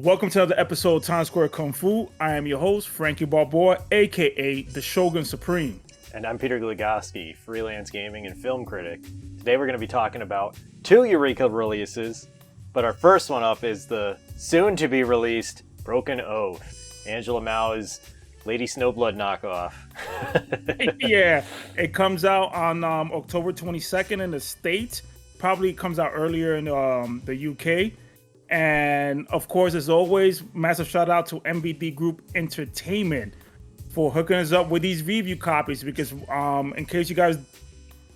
Welcome to another episode of Times Square Kung Fu. I am your host, Frankie Balboa, aka the Shogun Supreme. And I'm Peter Gligoski, freelance gaming and film critic. Today we're going to be talking about two Eureka releases, but our first one up is the soon-to-be-released Broken Oath, Angela Mao's Lady Snowblood knockoff. Yeah, it comes out on October 22nd in the States. Probably comes out earlier in the UK. And of course, as always, massive shout out to MVD Group Entertainment for hooking us up with these review copies. Because in case you guys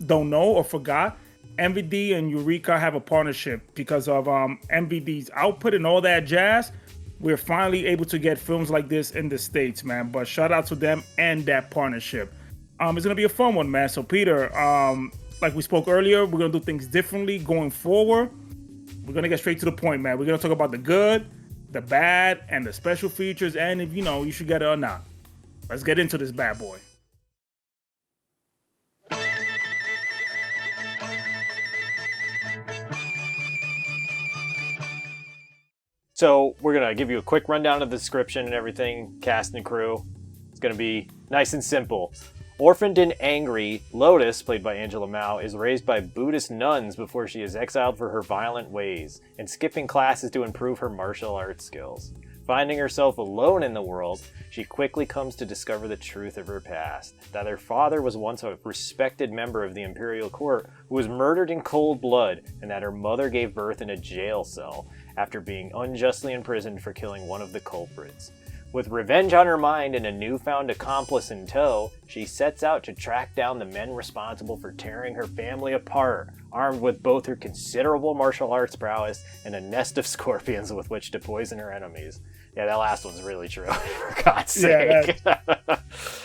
don't know or forgot, MVD and Eureka have a partnership. Because of MVD's output and all that jazz, we're finally able to get films like this in the States, man. But shout out to them and that partnership. It's gonna be a fun one, man. So Peter, like we spoke earlier, we're gonna do things differently going forward. We're going to get straight to the point, man. We're going to talk about the good, the bad, and the special features, and if you should get it or not. Let's get into this bad boy. So we're going to give you a quick rundown of the description and everything, cast and crew. It's going to be nice and simple. Orphaned and angry, Lotus, played by Angela Mao, is raised by Buddhist nuns before she is exiled for her violent ways, and skipping classes to improve her martial arts skills. Finding herself alone in the world, she quickly comes to discover the truth of her past, that her father was once a respected member of the imperial court who was murdered in cold blood, and that her mother gave birth in a jail cell after being unjustly imprisoned for killing one of the culprits. With revenge on her mind and a newfound accomplice in tow, she sets out to track down the men responsible for tearing her family apart, armed with both her considerable martial arts prowess and a nest of scorpions with which to poison her enemies. Yeah, that last one's really true, for God's sake. Yeah,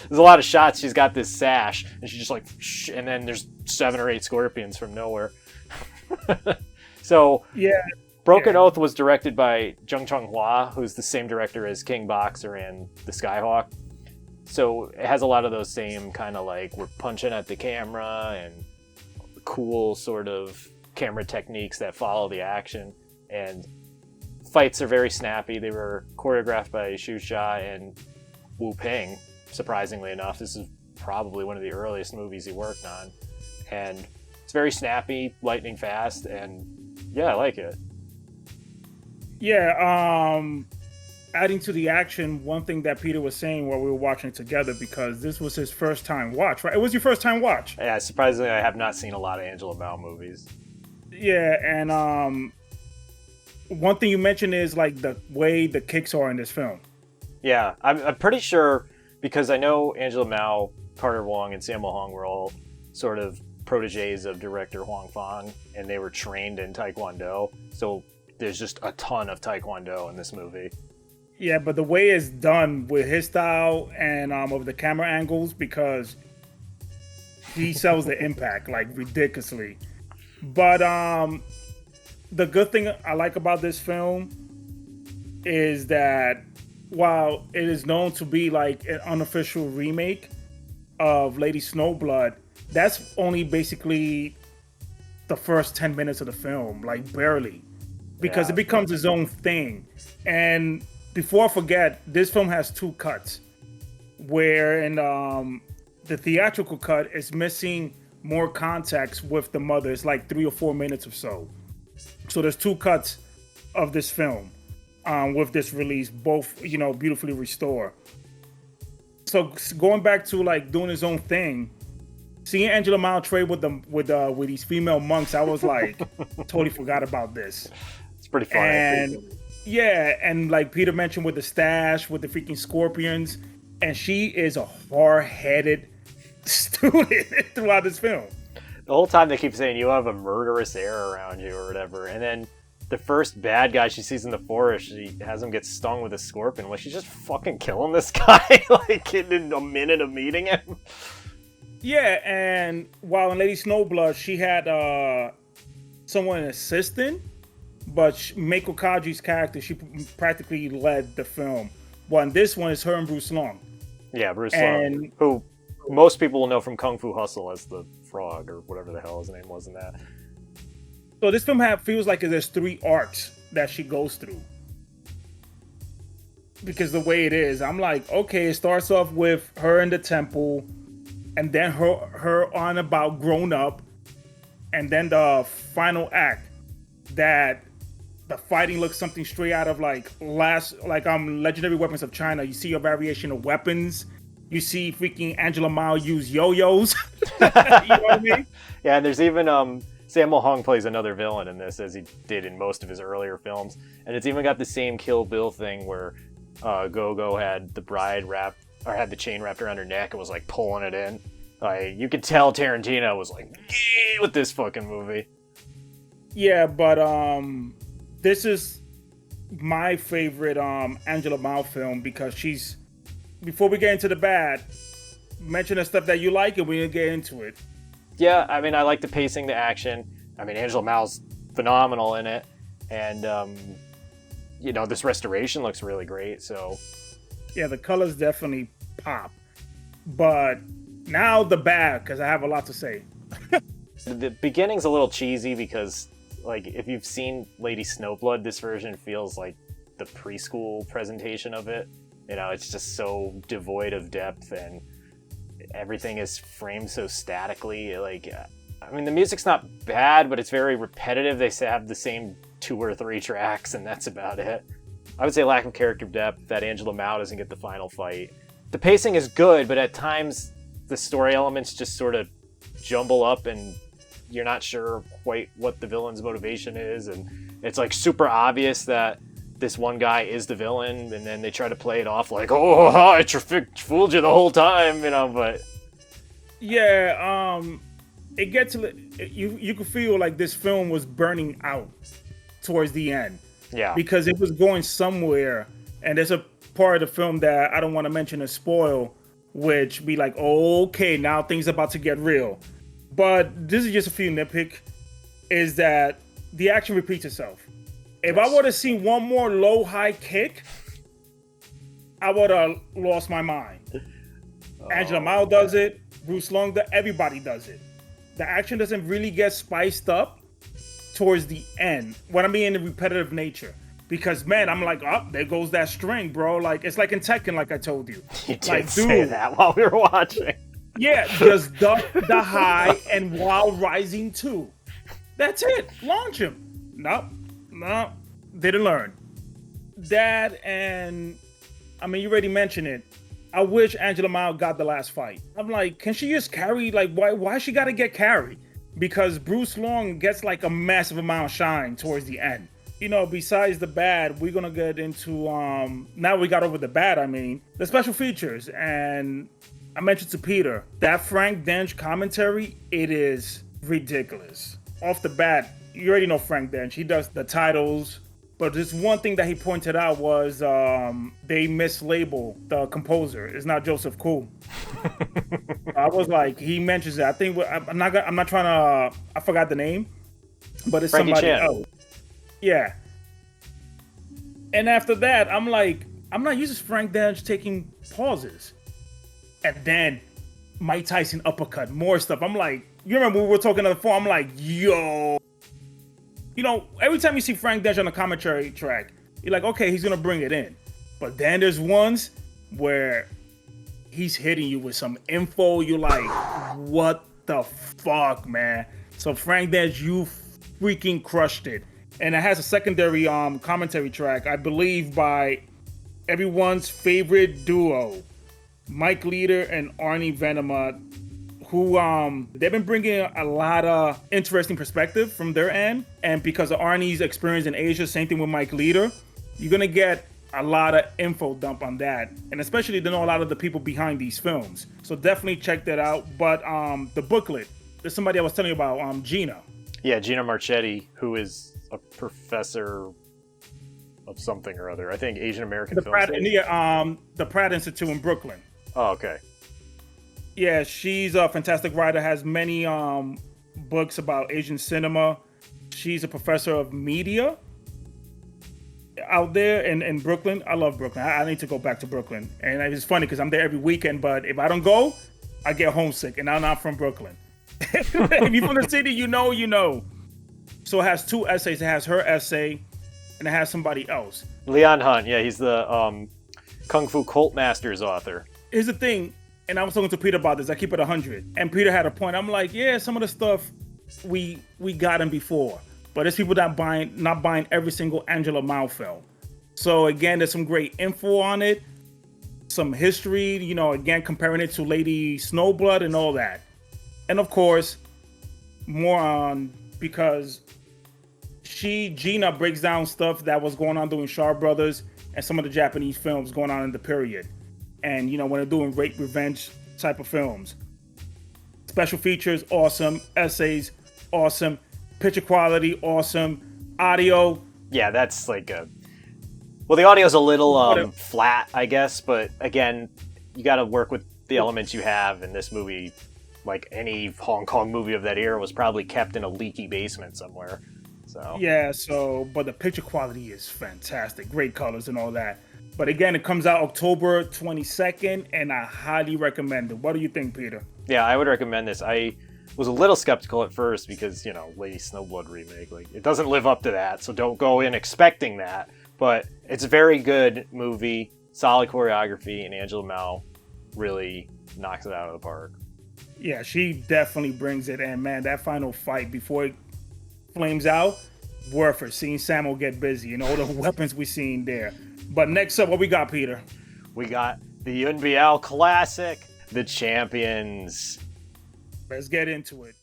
there's a lot of shots, she's got this sash, and she's just like, shh, and then there's 7 or 8 scorpions from nowhere. So, yeah. Broken Oath was directed by Jung Chung-hwa, who's the same director as King Boxer and The Skyhawk. So it has a lot of those same kind of like we're punching at the camera and cool sort of camera techniques that follow the action. And fights are very snappy. They were choreographed by Xu Xia and Wu Ping, surprisingly enough. This is probably one of the earliest movies he worked on. And it's very snappy, lightning fast, and yeah, I like it. Yeah, adding to the action, one thing that Peter was saying while we were watching it together, because this was his first time watch, right? It was your first time watch. Yeah, surprisingly, I have not seen a lot of Angela Mao movies. Yeah, and one thing you mentioned is like the way the kicks are in this film. Yeah, I'm pretty sure, because I know Angela Mao, Carter Wong, and Sammo Hung were all sort of proteges of director Huang Fang, and they were trained in Taekwondo, so there's just a ton of Taekwondo in this movie. Yeah, but the way it's done with his style and of the camera angles, because he sells the impact like ridiculously. But the good thing I like about this film is that while it is known to be like an unofficial remake of Lady Snowblood, that's only basically the first 10 minutes of the film, like barely. Because it becomes its own thing. And before I forget, this film has 2 cuts. Where in the theatrical cut is missing more context with the mother. It's like 3 or 4 minutes or so. So there's 2 cuts of this film with this release, both beautifully restored. So going back to like doing his own thing, seeing Angela Mao trade with these female monks, I was like, totally forgot about this. It's pretty funny. And yeah, and like Peter mentioned with the stash, with the freaking scorpions, and she is a hard-headed student throughout this film. The whole time they keep saying you have a murderous air around you or whatever, and then the first bad guy she sees in the forest, she has him get stung with a scorpion. Like, she's just fucking killing this guy like in a minute of meeting him. Yeah, and while in Lady Snowblood, she had someone assisting, but Meiko Kaji's character, she practically led the film. Well, in this one, it's her and Bruce Long. Yeah, Bruce Long, who most people will know from Kung Fu Hustle as the frog, or whatever the hell his name was in that. So this film feels like there's 3 arcs that she goes through. because the way it is, I'm like, okay, it starts off with her in the temple, and then her on about grown up, and then the final act that the fighting looks something straight out of like Legendary Weapons of China. You see a variation of weapons. You see freaking Angela Mao use yo-yos. You know what I mean? Yeah, and there's even Sammo Hung plays another villain in this, as he did in most of his earlier films, and it's even got the same Kill Bill thing where Go-Go had the bride had the chain wrapped around her neck and was like pulling it in. You could tell Tarantino was like, yeah, with this fucking movie. Yeah, but this is my favorite Angela Mao film because she's. Before we get into the bad, mention the stuff that you like and we'll get into it. Yeah, I mean, I like the pacing, the action. I mean, Angela Mao's phenomenal in it. And, this restoration looks really great, so... Yeah, the colors definitely pop. But now the bad, because I have a lot to say. The beginning's a little cheesy because, like, if you've seen Lady Snowblood, this version feels like the preschool presentation of it. It's just so devoid of depth and everything is framed so statically. Like, I mean, the music's not bad, but it's very repetitive. They have the same 2 or 3 tracks, and that's about it. I would say lack of character depth, that Angela Mao doesn't get the final fight. The pacing is good, but at times the story elements just sort of jumble up and you're not sure quite what the villain's motivation is. And it's like super obvious that this one guy is the villain, and then they try to play it off like, oh, I fooled you the whole time, but... Yeah, it gets... You could feel like this film was burning out towards the end. Yeah. Because it was going somewhere, and there's a part of the film that I don't want to mention or spoil, which be like, oh, okay, now things are about to get real. But this is just a few nitpick, is that the action repeats itself. If I would have seen one more low-high kick, I would have lost my mind. Angela Mao does it. Bruce Long, everybody does it. The action doesn't really get spiced up towards the end. What I mean in the repetitive nature. Because, man, I'm like, oh, there goes that string, bro. Like, it's like in Tekken, like I told you. You did say that while we were watching. Yeah, just duck the high and while rising too. That's it. Launch him. Nope. No, didn't learn. That, and I mean, you already mentioned it. I wish Angela Mao got the last fight. I'm like, can she just carry? Like, why she gotta get carried? Because Bruce Long gets like a massive amount of shine towards the end. Besides the bad, we're gonna get into now we got over the bad, I mean, the special features. And I mentioned to Peter, that Frank Dench commentary, it is ridiculous. Off the bat, you already know Frank Dench. He does the titles. But just one thing that he pointed out was they mislabel the composer. It's not Joseph Kuhl. I was like, he mentions it. I think I'm not trying to. I forgot the name, but it's Frankie somebody Chan. else. Yeah. And after that, I'm like, I'm not used to Frank Dench taking pauses, and then Mike Tyson uppercut, more stuff. I'm like, you remember we were talking on the phone? I'm like, yo. Every time you see Frank Dench on the commentary track, you're like, okay, he's going to bring it in. But then there's ones where he's hitting you with some info. You're like, what the fuck, man? So Frank Dench, you freaking crushed it. And it has a secondary commentary track, I believe, by everyone's favorite duo, Mike Leader and Arnie Venema, who they've been bringing a lot of interesting perspective from their end. And because of Arnie's experience in Asia, same thing with Mike Leader, you're going to get a lot of info dump on that. And especially to know a lot of the people behind these films. So definitely check that out. But the booklet, there's somebody I was telling you about, Gina. Yeah, Gina Marchetti, who is a professor of something or other. I think Asian American film studies. The Pratt Institute in Brooklyn. Oh, okay. Yeah, she's a fantastic writer, has many books about Asian cinema. She's a professor of media out there in Brooklyn. I love Brooklyn. I need to go back to Brooklyn. And it's funny because I'm there every weekend, but if I don't go, I get homesick, and I'm not from Brooklyn. If you're from the city, you know. So it has 2 essays. It has her essay, and it has somebody else. Leon Hunt, yeah, he's the Kung Fu Cult Masters author. Here's the thing, and I was talking to Peter about this. I keep it 100, and Peter had a point. I'm like, yeah, some of the stuff we got him before, but there's people that not buying every single Angela Mao film. So again, there's some great info on it, some history. Again, comparing it to Lady Snowblood and all that, and of course, more on because Gina breaks down stuff that was going on during Shaw Brothers and some of the Japanese films going on in the period. And, when they're doing rape revenge type of films. Special features, awesome. Essays, awesome. Picture quality, awesome. Audio. Yeah, that's like well, the audio's a little flat, I guess. But again, you got to work with the elements you have. And this movie, like any Hong Kong movie of that era, was probably kept in a leaky basement somewhere. So yeah, but the picture quality is fantastic. Great colors and all that. But again, it comes out October 22nd, and I highly recommend it. What do you think, Peter? Yeah, I would recommend this. I was a little skeptical at first because, Lady Snowblood remake, like, it doesn't live up to that, so don't go in expecting that. But it's a very good movie, solid choreography, and Angela Mao really knocks it out of the park. Yeah, she definitely brings it, and man, that final fight before it flames out, worth it. Seeing Samuel get busy and all the weapons we seen there. But next up, what we got, Peter? We got the Yun Biao classic, The Champions. Let's get into it.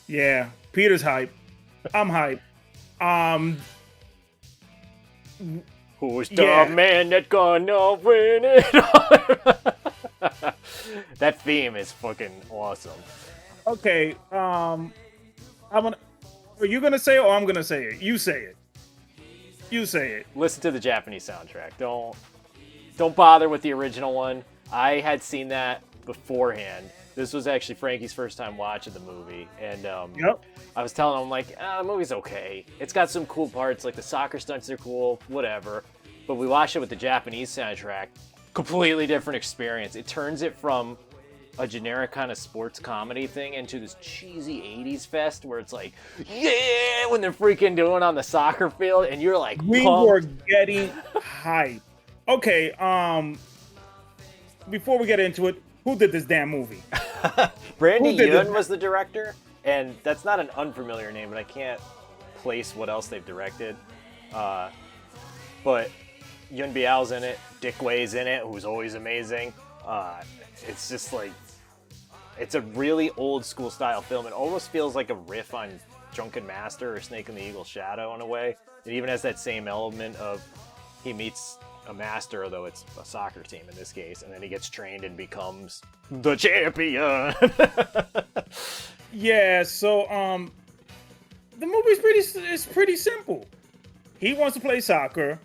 Yeah, Peter's hype. I'm hype. Who's the man that's gonna win it? That theme is fucking awesome. Okay, are you gonna say it or I'm gonna say it? You say it. You say it. Listen to the Japanese soundtrack. Don't bother with the original one. I had seen that beforehand. This was actually Frankie's first time watching the movie, and I was telling him, like, the movie's okay. It's got some cool parts, like the soccer stunts are cool, whatever. But we watched it with the Japanese soundtrack. Completely different experience. It turns it from a generic kind of sports comedy thing into this cheesy 80s fest where it's like, yeah, when they're freaking doing on the soccer field, and you're like, we pumped. were getting hype. Okay, before we get into it, who did this damn movie? Brandy Yun was the director, and that's not an unfamiliar name, but I can't place what else they've directed. But Yun Biao's in it, Dick Wei's in it, who's always amazing. It's just like, it's a really old school style film. It almost feels like a riff on Drunken Master or Snake and the Eagle's Shadow in a way. It even has that same element of he meets a master, although it's a soccer team in this case, and then he gets trained and becomes the champion. Yeah, so the movie's pretty simple. He wants to play soccer.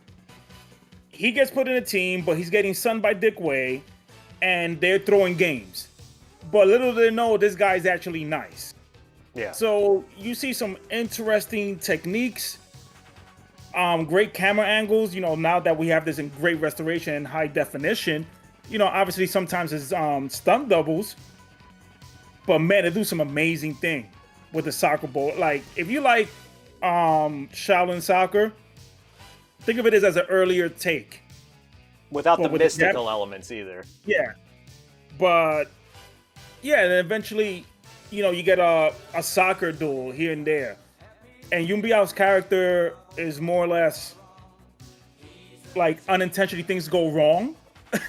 He gets put in a team, but he's getting sunned by Dick Wei, and they're throwing games. But little do they know, this guy's actually nice. Yeah. So you see some interesting techniques, great camera angles. Now that we have this in great restoration and high definition, obviously sometimes it's stunt doubles. But man, they do some amazing thing with the soccer ball. Like, if you like Shaolin soccer, think of it as an earlier take. Without the mystical elements either. Yeah. But, yeah, and eventually, you get a soccer duel here and there. And Yun Biao's character is more or less, like, unintentionally things go wrong.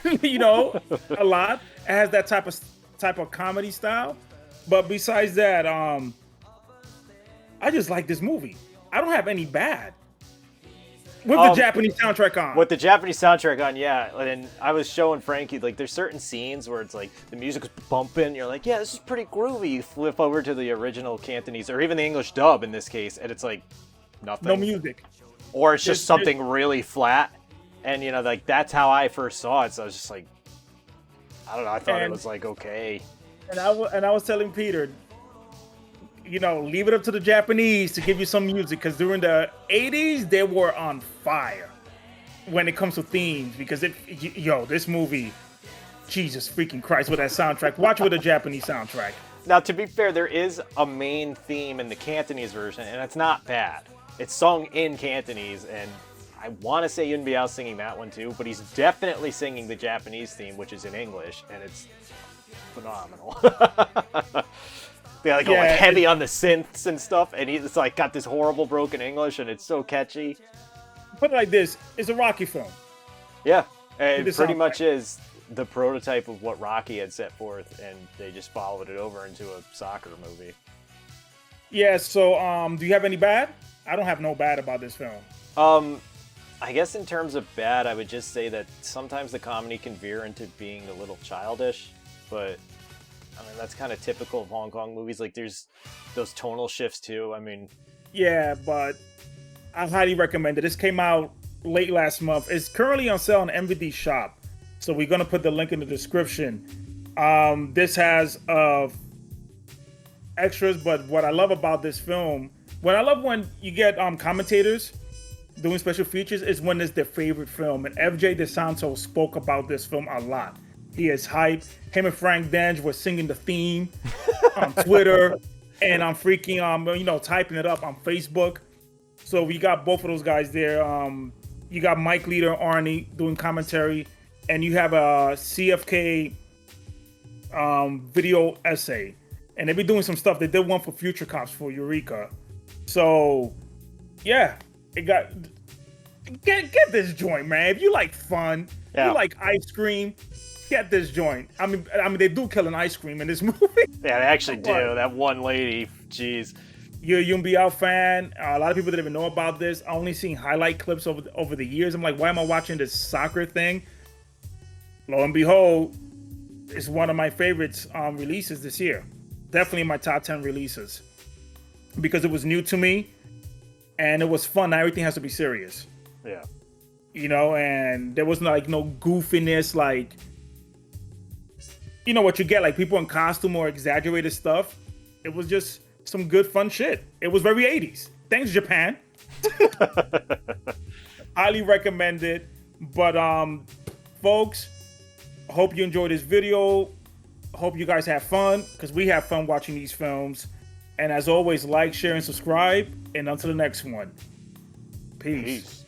A lot. It has that type of comedy style. But besides that, I just like this movie. I don't have any bad. With the Japanese soundtrack on. With the Japanese soundtrack on, yeah. And I was showing Frankie, like, there's certain scenes where it's like the music's bumping. You're like, yeah, this is pretty groovy. You flip over to the original Cantonese, or even the English dub in this case, and it's like nothing. No music. Or it's just something really flat. And, like, that's how I first saw it. So I was just like, I don't know. I thought it was like, okay. And I was telling Peter, leave it up to the Japanese to give you some music, because during the 80s, they were on fire when it comes to themes. Because this movie, Jesus freaking Christ with that soundtrack. Watch with a Japanese soundtrack. Now, to be fair, there is a main theme in the Cantonese version, and it's not bad. It's sung in Cantonese, and I want to say Yun Biao's singing that one too, but he's definitely singing the Japanese theme, which is in English, and it's phenomenal. They like go like heavy on the synths and stuff, and he's like got this horrible broken English, and it's so catchy. Put it like this: it's a Rocky film. Yeah, it pretty much is the prototype of what Rocky had set forth, and they just followed it over into a soccer movie. Yeah. So, do you have any bad? I don't have no bad about this film. I guess in terms of bad, I would just say that sometimes the comedy can veer into being a little childish, but I mean, that's kind of typical of Hong Kong movies. Like, there's those tonal shifts too. I mean, yeah, but I highly recommend it. This came out late last month. It's currently on sale on MVD Shop, so we're gonna put the link in the description. This has extras, but what I love about this film, what I love when you get commentators doing special features, is when it's their favorite film. And FJ DeSanto spoke about this film a lot. He is hype. Him and Frank Dange were singing the theme on Twitter, and I'm freaking typing it up on Facebook. So we got both of those guys there. You got Mike Leader, Arnie doing commentary, and you have a CFK video essay, and they be doing some stuff. They did one for Future Cops for Eureka. So yeah, it got get this joint, man. If you like fun, you like ice cream, get this joint. I mean, they do kill an ice cream in this movie. Yeah, they actually do. That one lady, jeez. You're a Yun Biao fan. A lot of people didn't even know about this. I only seen highlight clips over the years. I'm like, why am I watching this soccer thing? Lo and behold, it's one of my favorites releases this year. Definitely in my top 10 releases. Because it was new to me, and it was fun. Now everything has to be serious. Yeah. And there was no goofiness, like, what you get, like people in costume or exaggerated stuff. It was just some good fun shit. It was very 80s. Thanks, Japan. Highly recommend it. But folks, I hope you enjoyed this video. Hope you guys have fun, because we have fun watching these films. And as always, like, share, and subscribe. And until the next one, peace.